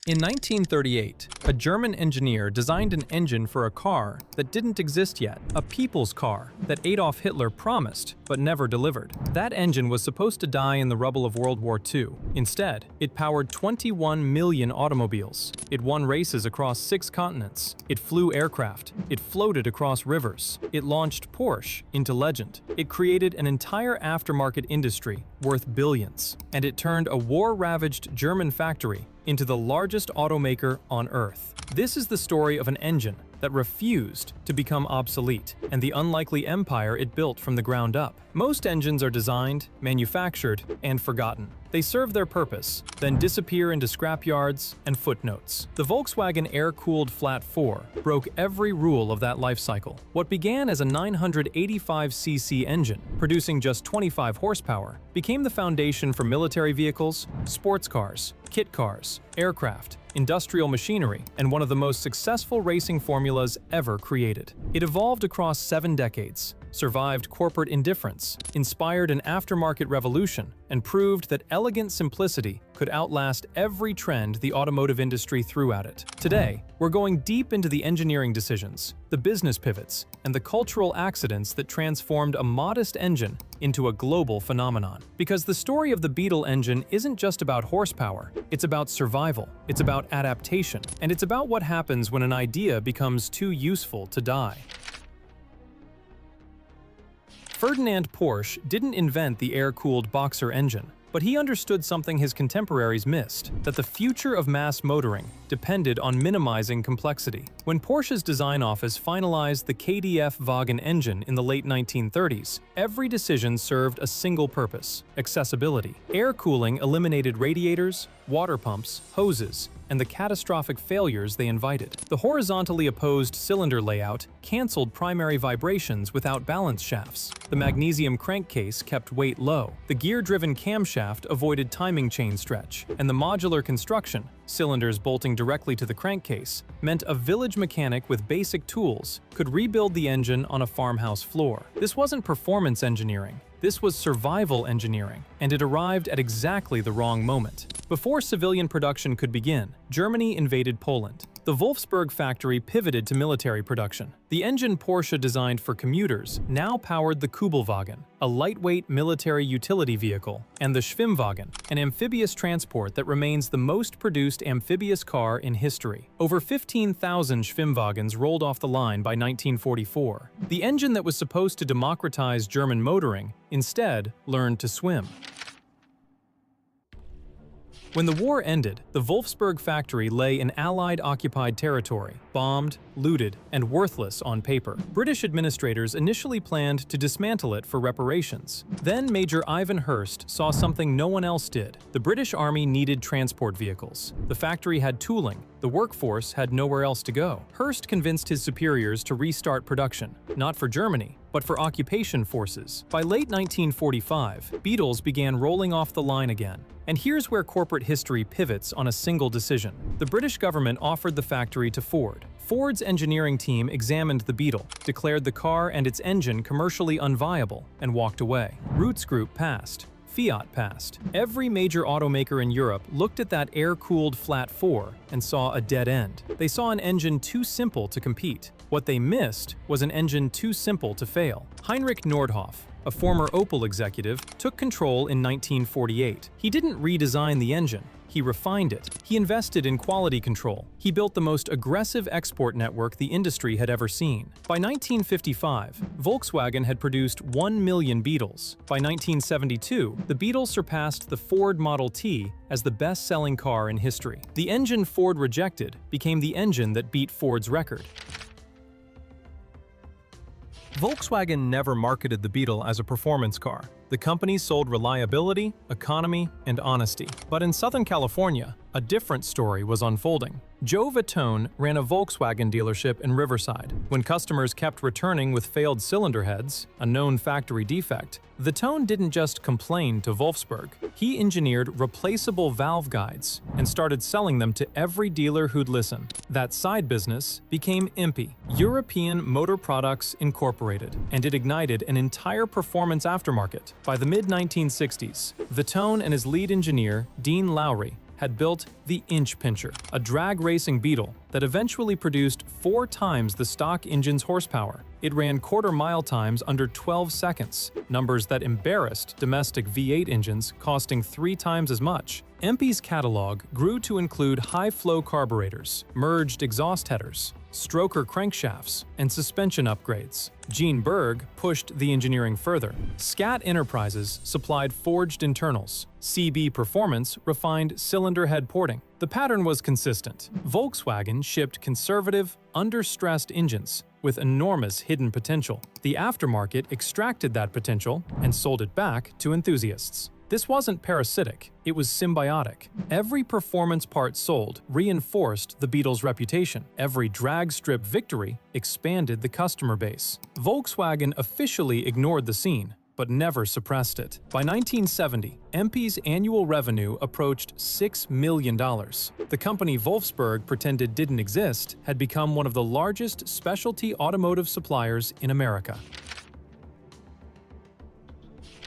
In 1938, a German engineer designed an engine for a car that didn't exist yet, a people's car that Adolf Hitler promised but never delivered. That engine was supposed to die in the rubble of World War II. Instead, it powered 21 million automobiles. It won races across 6 continents. It flew aircraft. It floated across rivers. It launched Porsche into legend. It created an entire aftermarket industry worth billions. And it turned a war-ravaged German factory into the largest automaker on Earth. This is the story of an engine that refused to become obsolete, and the unlikely empire it built from the ground up. Most engines are designed, manufactured, and forgotten. They serve their purpose, then disappear into scrapyards and footnotes. The Volkswagen air-cooled Flat 4 broke every rule of that life cycle. What began as a 985cc engine, producing just 25 horsepower, became the foundation for military vehicles, sports cars, kit cars, aircraft, industrial machinery, and one of the most successful racing formulas ever created. It evolved across 7 decades, survived corporate indifference, inspired an aftermarket revolution, and proved that elegant simplicity could outlast every trend the automotive industry threw at it. Today, we're going deep into the engineering decisions, the business pivots, and the cultural accidents that transformed a modest engine into a global phenomenon. Because the story of the Beetle engine isn't just about horsepower, it's about survival, it's about adaptation, and it's about what happens when an idea becomes too useful to die. Ferdinand Porsche didn't invent the air-cooled boxer engine, but he understood something his contemporaries missed, that the future of mass motoring depended on minimizing complexity. When Porsche's design office finalized the Kübelwagen engine in the late 1930s, every decision served a single purpose: accessibility. Air cooling eliminated radiators, water pumps, hoses, and the catastrophic failures they invited. The horizontally opposed cylinder layout canceled primary vibrations without balance shafts. The magnesium crankcase kept weight low. The gear-driven camshaft avoided timing chain stretch. And the modular construction, cylinders bolting directly to the crankcase, meant a village mechanic with basic tools could rebuild the engine on a farmhouse floor. This wasn't performance engineering. This was survival engineering, and it arrived at exactly the wrong moment. Before civilian production could begin, Germany invaded Poland. The Wolfsburg factory pivoted to military production. The engine Porsche designed for commuters now powered the Kübelwagen, a lightweight military utility vehicle, and the Schwimmwagen, an amphibious transport that remains the most produced amphibious car in history. Over 15,000 Schwimmwagens rolled off the line by 1944. The engine that was supposed to democratize German motoring instead learned to swim. When the war ended, the Wolfsburg factory lay in Allied-occupied territory, bombed, looted, and worthless on paper. British administrators initially planned to dismantle it for reparations. Then Major Ivan Hurst saw something no one else did. The British Army needed transport vehicles. The factory had tooling. The workforce had nowhere else to go. Hurst convinced his superiors to restart production, not for Germany, but for occupation forces. By late 1945, Beetles began rolling off the line again. And here's where corporate history pivots on a single decision. The British government offered the factory to Ford. Ford's engineering team examined the Beetle, declared the car and its engine commercially unviable, and walked away. Roots Group passed. Fiat passed. Every major automaker in Europe looked at that air-cooled Flat 4 and saw a dead end. They saw an engine too simple to compete. What they missed was an engine too simple to fail. Heinrich Nordhoff, a former Opel executive, took control in 1948. He didn't redesign the engine. He refined it. He invested in quality control. He built the most aggressive export network the industry had ever seen. By 1955, Volkswagen had produced 1 million Beetles. By 1972, the Beetle surpassed the Ford Model T as the best-selling car in history. The engine Ford rejected became the engine that beat Ford's record. Volkswagen never marketed the Beetle as a performance car. The company sold reliability, economy, and honesty. But in Southern California, a different story was unfolding. Joe Vitone ran a Volkswagen dealership in Riverside. When customers kept returning with failed cylinder heads, a known factory defect, Vitone didn't just complain to Wolfsburg. He engineered replaceable valve guides and started selling them to every dealer who'd listen. That side business became EMPI, European Motor Products Incorporated, and it ignited an entire performance aftermarket. By the mid-1960s, Vitone and his lead engineer, Dean Lowry, had built the Inch Pincher, a drag racing Beetle that eventually produced 4 times the stock engine's horsepower. It ran quarter-mile times under 12 seconds, numbers that embarrassed domestic V8 engines costing 3 times as much. EMPI's catalog grew to include high-flow carburetors, merged exhaust headers, stroker crankshafts, and suspension upgrades. Gene Berg pushed the engineering further. Scat Enterprises supplied forged internals. CB Performance refined cylinder head porting. The pattern was consistent. Volkswagen shipped conservative, under-stressed engines with enormous hidden potential. The aftermarket extracted that potential and sold it back to enthusiasts. This wasn't parasitic, it was symbiotic. Every performance part sold reinforced the Beetle's reputation. Every drag strip victory expanded the customer base. Volkswagen officially ignored the scene, but never suppressed it. By 1970, EMPI's annual revenue approached $6 million. The company Wolfsburg pretended didn't exist had become one of the largest specialty automotive suppliers in America.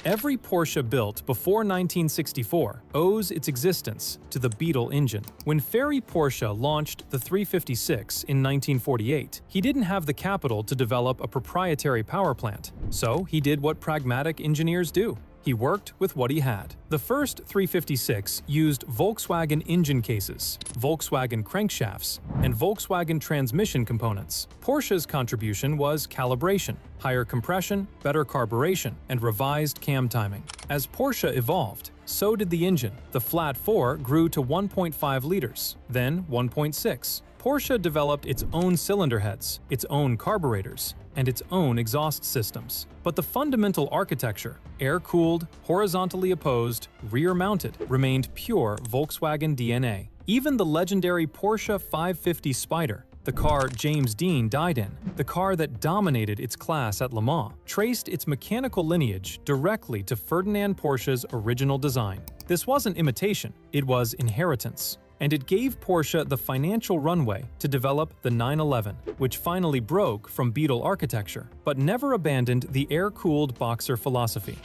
Every Porsche built before 1964 owes its existence to the Beetle engine. When Ferry Porsche launched the 356 in 1948, he didn't have the capital to develop a proprietary power plant, so he did what pragmatic engineers do. He worked with what he had. The first 356 used Volkswagen engine cases, Volkswagen crankshafts, and Volkswagen transmission components. Porsche's contribution was calibration, higher compression, better carburation, and revised cam timing. As Porsche evolved, so did the engine. The flat 4 grew to 1.5 liters, then 1.6. Porsche developed its own cylinder heads, its own carburetors, and its own exhaust systems. But the fundamental architecture, air-cooled, horizontally opposed, rear-mounted, remained pure Volkswagen DNA. Even the legendary Porsche 550 Spyder, the car James Dean died in, the car that dominated its class at Le Mans, traced its mechanical lineage directly to Ferdinand Porsche's original design. This wasn't imitation, it was inheritance. And it gave Porsche the financial runway to develop the 911, which finally broke from Beetle architecture, but never abandoned the air-cooled boxer philosophy.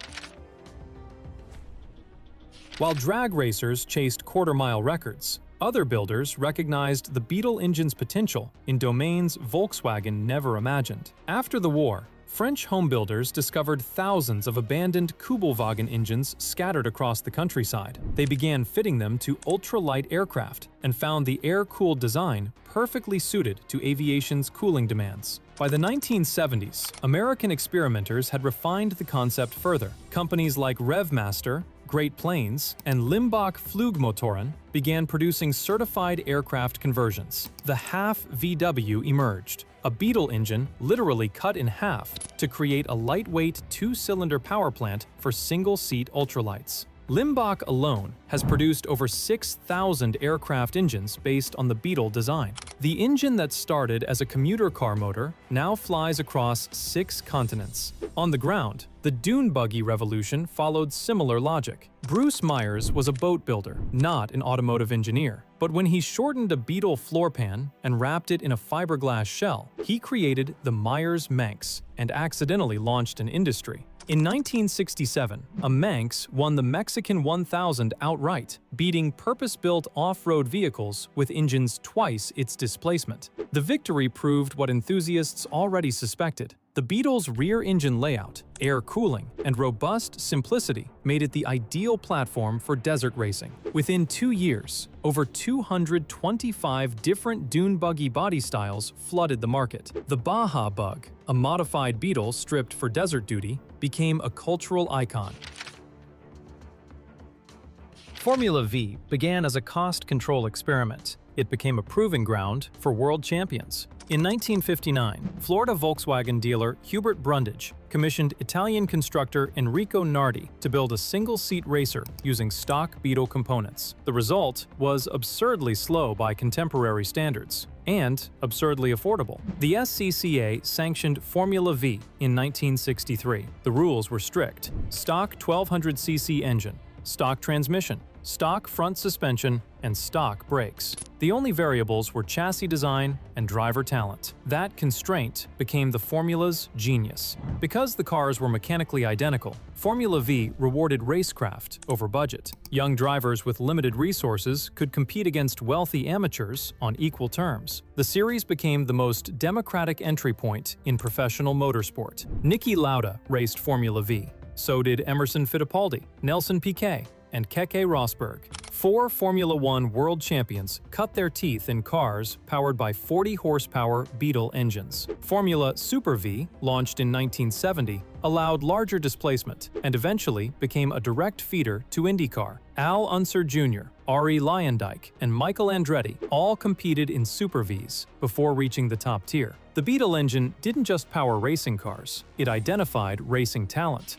While drag racers chased quarter-mile records, other builders recognized the Beetle engine's potential in domains Volkswagen never imagined. After the war, French homebuilders discovered thousands of abandoned Kübelwagen engines scattered across the countryside. They began fitting them to ultralight aircraft and found the air-cooled design perfectly suited to aviation's cooling demands. By the 1970s, American experimenters had refined the concept further. Companies like Revmaster, Great Plains, and Limbach Flugmotoren began producing certified aircraft conversions. The half VW emerged, a Beetle engine literally cut in half to create a lightweight 2-cylinder power plant for single-seat ultralights. Limbach alone has produced over 6,000 aircraft engines based on the Beetle design. The engine that started as a commuter car motor now flies across 6 continents. On the ground, the Dune buggy revolution followed similar logic. Bruce Myers was a boat builder, not an automotive engineer. But when he shortened a Beetle floor pan and wrapped it in a fiberglass shell, he created the Myers Manx and accidentally launched an industry. In 1967, a Manx won the Mexican 1000 outright, beating purpose-built off-road vehicles with engines twice its displacement. The victory proved what enthusiasts already suspected. The Beetle's rear engine layout, air cooling, and robust simplicity made it the ideal platform for desert racing. Within 2 years, over 225 different dune buggy body styles flooded the market. The Baja Bug, a modified Beetle stripped for desert duty, became a cultural icon. Formula Vee began as a cost control experiment. It became a proving ground for world champions. In 1959, Florida Volkswagen dealer Hubert Brundage commissioned Italian constructor Enrico Nardi to build a single-seat racer using stock Beetle components. The result was absurdly slow by contemporary standards and absurdly affordable. The SCCA sanctioned Formula Vee in 1963. The rules were strict: stock 1200cc engine, stock transmission, stock front suspension, and stock brakes. The only variables were chassis design and driver talent. That constraint became the formula's genius. Because the cars were mechanically identical, Formula Vee rewarded racecraft over budget. Young drivers with limited resources could compete against wealthy amateurs on equal terms. The series became the most democratic entry point in professional motorsport. Niki Lauda raced Formula Vee. So did Emerson Fittipaldi, Nelson Piquet, and Keke Rosberg. 4 Formula One world champions cut their teeth in cars powered by 40-horsepower Beetle engines. Formula Super V, launched in 1970, allowed larger displacement and eventually became a direct feeder to IndyCar. Al Unser Jr., Arie Luyendyk, and Michael Andretti all competed in Super Vs before reaching the top tier. The Beetle engine didn't just power racing cars, it identified racing talent.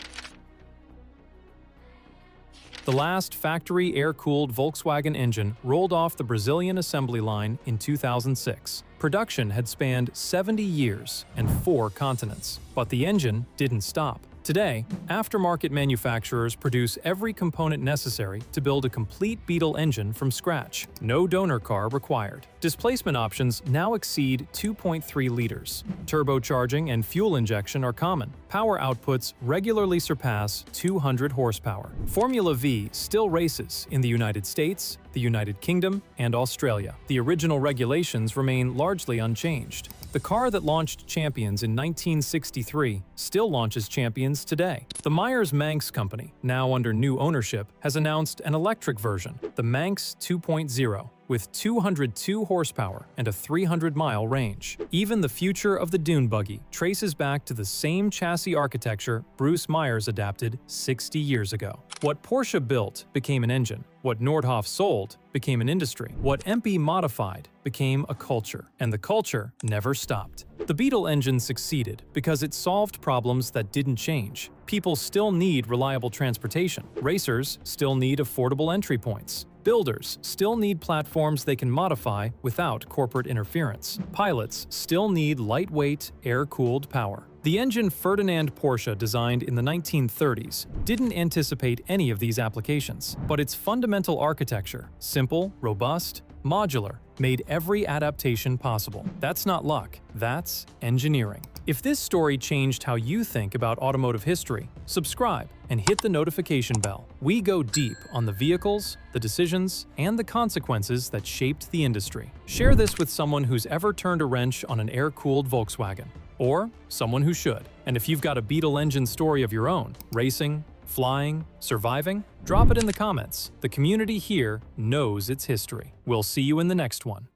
The last factory air-cooled Volkswagen engine rolled off the Brazilian assembly line in 2006. Production had spanned 70 years and 4 continents, but the engine didn't stop. Today, aftermarket manufacturers produce every component necessary to build a complete Beetle engine from scratch. No donor car required. Displacement options now exceed 2.3 liters. Turbocharging and fuel injection are common. Power outputs regularly surpass 200 horsepower. Formula Vee still races in the United States, the United Kingdom, and Australia. The original regulations remain largely unchanged. The car that launched champions in 1963 still launches champions today. The Myers-Manx company, now under new ownership, has announced an electric version, the Manx 2.0, with 202 horsepower and a 300-mile range. Even the future of the Dune buggy traces back to the same chassis architecture Bruce Myers adapted 60 years ago. What Porsche built became an engine. What Nordhoff sold became an industry. What EMPI modified became a culture, and the culture never stopped. The Beetle engine succeeded because it solved problems that didn't change. People still need reliable transportation. Racers still need affordable entry points. Builders still need platforms they can modify without corporate interference. Pilots still need lightweight, air-cooled power. The engine Ferdinand Porsche designed in the 1930s didn't anticipate any of these applications, but its fundamental architecture, simple, robust, modular, made every adaptation possible. That's not luck, that's engineering. If this story changed how you think about automotive history, subscribe and hit the notification bell. We go deep on the vehicles, the decisions, and the consequences that shaped the industry. Share this with someone who's ever turned a wrench on an air-cooled Volkswagen, or someone who should. And if you've got a Beetle engine story of your own, racing, flying, surviving, drop it in the comments. The community here knows its history. We'll see you in the next one.